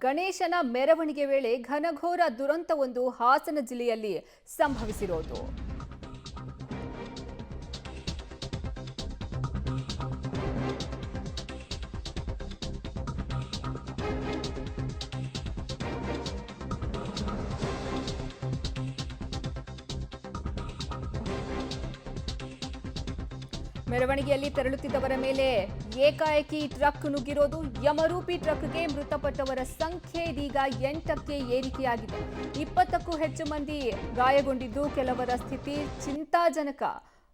ಗಣೇಶನ ಮೆರವಣಿಗೆ ವೇಳೆ ಘನಘೋರ ದುರಂತವೊಂದು ಹಾಸನ ಜಿಲ್ಲೆಯಲ್ಲಿ ಸಂಭವಿಸಿರೋದು. ಮೆರವಣಿಗೆಯಲ್ಲಿ ತೆರಳುತ್ತಿದ್ದವರ ಮೇಲೆ ಏಕಾಏಕಿ ಟ್ರಕ್ ನುಗ್ಗಿರೋದು. ಯಮರೂಪಿ ಟ್ರಕ್ಗೆ ಮೃತಪಟ್ಟವರ ಸಂಖ್ಯೆ ಇದೀಗ 8ಕ್ಕೆ ಏರಿಕೆಯಾಗಿದೆ. 20ಕ್ಕೂ ಹೆಚ್ಚು ಮಂದಿ ಗಾಯಗೊಂಡಿದ್ದು ಕೆಲವರ ಸ್ಥಿತಿ ಚಿಂತಾಜನಕ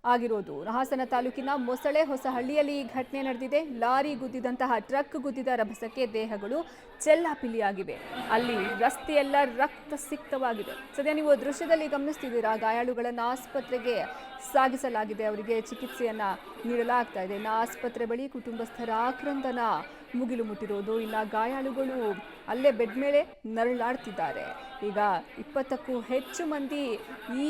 ಆಗಿರೋದು. ಹಾಸನ ತಾಲೂಕಿನ ಮೊಸಳೆ ಹೊಸಹಳ್ಳಿಯಲ್ಲಿ ಈ ಘಟನೆ ನಡೆದಿದೆ. ಲಾರಿ ಗುದ್ದಿದಂತಹ ಟ್ರಕ್ ಗುದ್ದಿದ ರಭಸಕ್ಕೆ ದೇಹಗಳು ಚೆಲ್ಲಾಪಿಲ್ಲಿಯಾಗಿವೆ. ಅಲ್ಲಿ ರಸ್ತೆಯೆಲ್ಲ ರಕ್ತಸಿಕ್ತವಾಗಿದೆ. ಸದ್ಯ ನೀವು ದೃಶ್ಯದಲ್ಲಿ ಗಮನಿಸ್ತಿದ್ದೀರಾ, ಗಾಯಾಳುಗಳನ್ನು ಆಸ್ಪತ್ರೆಗೆ ಸಾಗಿಸಲಾಗಿದೆ. ಅವರಿಗೆ ಚಿಕಿತ್ಸೆಯನ್ನ ನೀಡಲಾಗ್ತಾ ಇದೆ. ಇನ್ನು ಆಸ್ಪತ್ರೆ ಬಳಿ ಕುಟುಂಬಸ್ಥರ ಆಕ್ರಂದನ ಮುಗಿಲು ಮುಟ್ಟಿರೋದು. ಇನ್ನು ಗಾಯಾಳುಗಳು ಅಲ್ಲೇ ಬೆಡ್ ಮೇಲೆ ನರಳಾಡ್ತಿದ್ದಾರೆ. ಈಗ 20ಕ್ಕೂ ಹೆಚ್ಚು ಮಂದಿ ಈ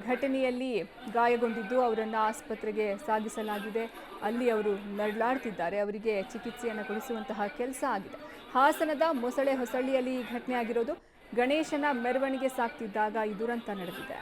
ಘಟನೆಯಲ್ಲಿ ಗಾಯಗೊಂಡಿದ್ದು ಅವರನ್ನು ಆಸ್ಪತ್ರೆಗೆ ಸಾಗಿಸಲಾಗಿದೆ. ಅಲ್ಲಿ ಅವರು ನರಳಾಡ್ತಿದ್ದಾರೆ. ಅವರಿಗೆ ಚಿಕಿತ್ಸೆಯನ್ನು ಕೊಡಿಸುವಂತಹ ಕೆಲಸ ಆಗಿದೆ. ಹಾಸನದ ಮೊಸಳೆ ಹೊಸಳ್ಳಿಯಲ್ಲಿ ಈ ಘಟನೆ ಆಗಿರೋದು. ಗಣೇಶನ ಮೆರವಣಿಗೆ ಸಾಗ್ತಿದ್ದಾಗ ಈ ದುರಂತ ನಡೆದಿದೆ.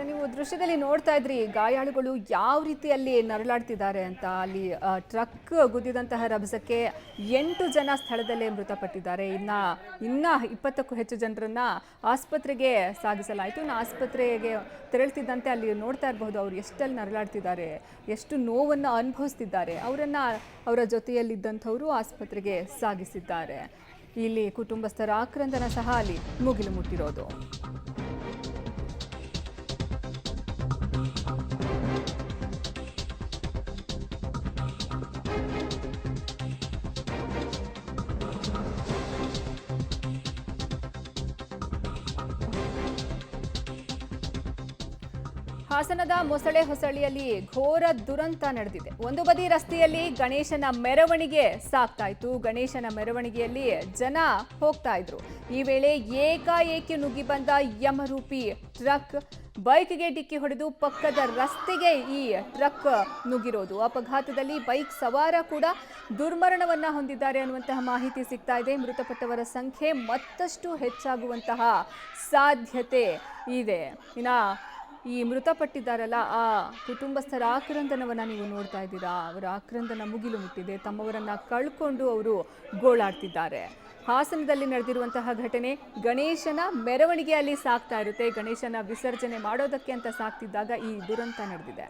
ನೀವು ದೃಶ್ಯದಲ್ಲಿ ನೋಡ್ತಾ ಇದ್ರಿ ಗಾಯಾಳುಗಳು ಯಾವ ರೀತಿಯಲ್ಲಿ ನರಳಾಡ್ತಿದ್ದಾರೆ ಅಂತ. ಅಲ್ಲಿ ಟ್ರಕ್ ಗುದ್ದಿದಂತಹ ರಭಸಕ್ಕೆ 8 ಜನ ಸ್ಥಳದಲ್ಲೇ ಮೃತಪಟ್ಟಿದ್ದಾರೆ. ಇನ್ನ 20ಕ್ಕೂ ಹೆಚ್ಚು ಜನರನ್ನ ಆಸ್ಪತ್ರೆಗೆ ಸಾಗಿಸಲಾಯಿತು. ಇನ್ನು ಆಸ್ಪತ್ರೆಗೆ ತೆರಳುತ್ತಿದ್ದಂತೆ ಅಲ್ಲಿ ನೋಡ್ತಾ ಇರಬಹುದು ಅವರು ಎಷ್ಟಲ್ಲಿ ನರಳಾಡ್ತಿದ್ದಾರೆ, ಎಷ್ಟು ನೋವನ್ನು ಅನುಭವಿಸ್ತಿದ್ದಾರೆ. ಅವರ ಜೊತೆಯಲ್ಲಿದ್ದಂಥವರು ಆಸ್ಪತ್ರೆಗೆ ಸಾಗಿಸಿದ್ದಾರೆ. ಇಲ್ಲಿ ಕುಟುಂಬಸ್ಥರ ಆಕ್ರಂದನ ಸಹ ಅಲ್ಲಿ ಮುಗಿಲು ಮುಟ್ಟಿರೋದು. ಹಾಸನದ ಮೊಸಳೆ ಹೊಸಳ್ಳಿಯಲ್ಲಿ ಘೋರ ದುರಂತ ನಡೆದಿದೆ. ಒಂದು ಬದಿ ರಸ್ತೆಯಲ್ಲಿ ಗಣೇಶನ ಮೆರವಣಿಗೆ ಸಾಗ್ತಾ ಇತ್ತು. ಗಣೇಶನ ಮೆರವಣಿಗೆಯಲ್ಲಿ ಜನ ಹೋಗ್ತಾ ಇದ್ರು. ಈ ವೇಳೆ ಏಕಾಏಕಿ ನುಗ್ಗಿ ಬಂದ ಯಮರೂಪಿ ಟ್ರಕ್ ಬೈಕ್ಗೆ ಡಿಕ್ಕಿ ಹೊಡೆದು ಪಕ್ಕದ ರಸ್ತೆಗೆ ಈ ಟ್ರಕ್ ನುಗ್ಗಿರೋದು. ಅಪಘಾತದಲ್ಲಿ ಬೈಕ್ ಸವಾರ ಕೂಡ ದುರ್ಮರಣವನ್ನ ಹೊಂದಿದ್ದಾರೆ ಅನ್ನುವಂತಹ ಮಾಹಿತಿ ಸಿಗ್ತಾ ಇದೆ. ಮೃತಪಟ್ಟವರ ಸಂಖ್ಯೆ ಮತ್ತಷ್ಟು ಹೆಚ್ಚಾಗುವಂತಹ ಸಾಧ್ಯತೆ ಇದೆ. ಈ ಮೃತಪಟ್ಟಿದ್ದಾರಲ್ಲ ಆ ಕುಟುಂಬಸ್ಥರ ಆಕ್ರಂದನವನ್ನ ನೀವು ನೋಡ್ತಾ ಇದ್ದೀರಾ. ಅವರ ಆಕ್ರಂದನ ಮುಗಿಲು ಮುಟ್ಟಿದೆ. ತಮ್ಮವರನ್ನ ಕಳ್ಕೊಂಡು ಅವರು ಗೋಳಾಡ್ತಿದ್ದಾರೆ. ಹಾಸನದಲ್ಲಿ ನಡೆದಿರುವಂತಹ ಘಟನೆ ಗಣೇಶನ ಮೆರವಣಿಗೆಯಲ್ಲಿ ಸಾಗ್ತಾ ಇರುತ್ತೆ. ಗಣೇಶನ ವಿಸರ್ಜನೆ ಮಾಡೋದಕ್ಕೆ ಅಂತ ಸಾಗ್ತಿದ್ದಾಗ ಈ ದುರಂತ ನಡೆದಿದೆ.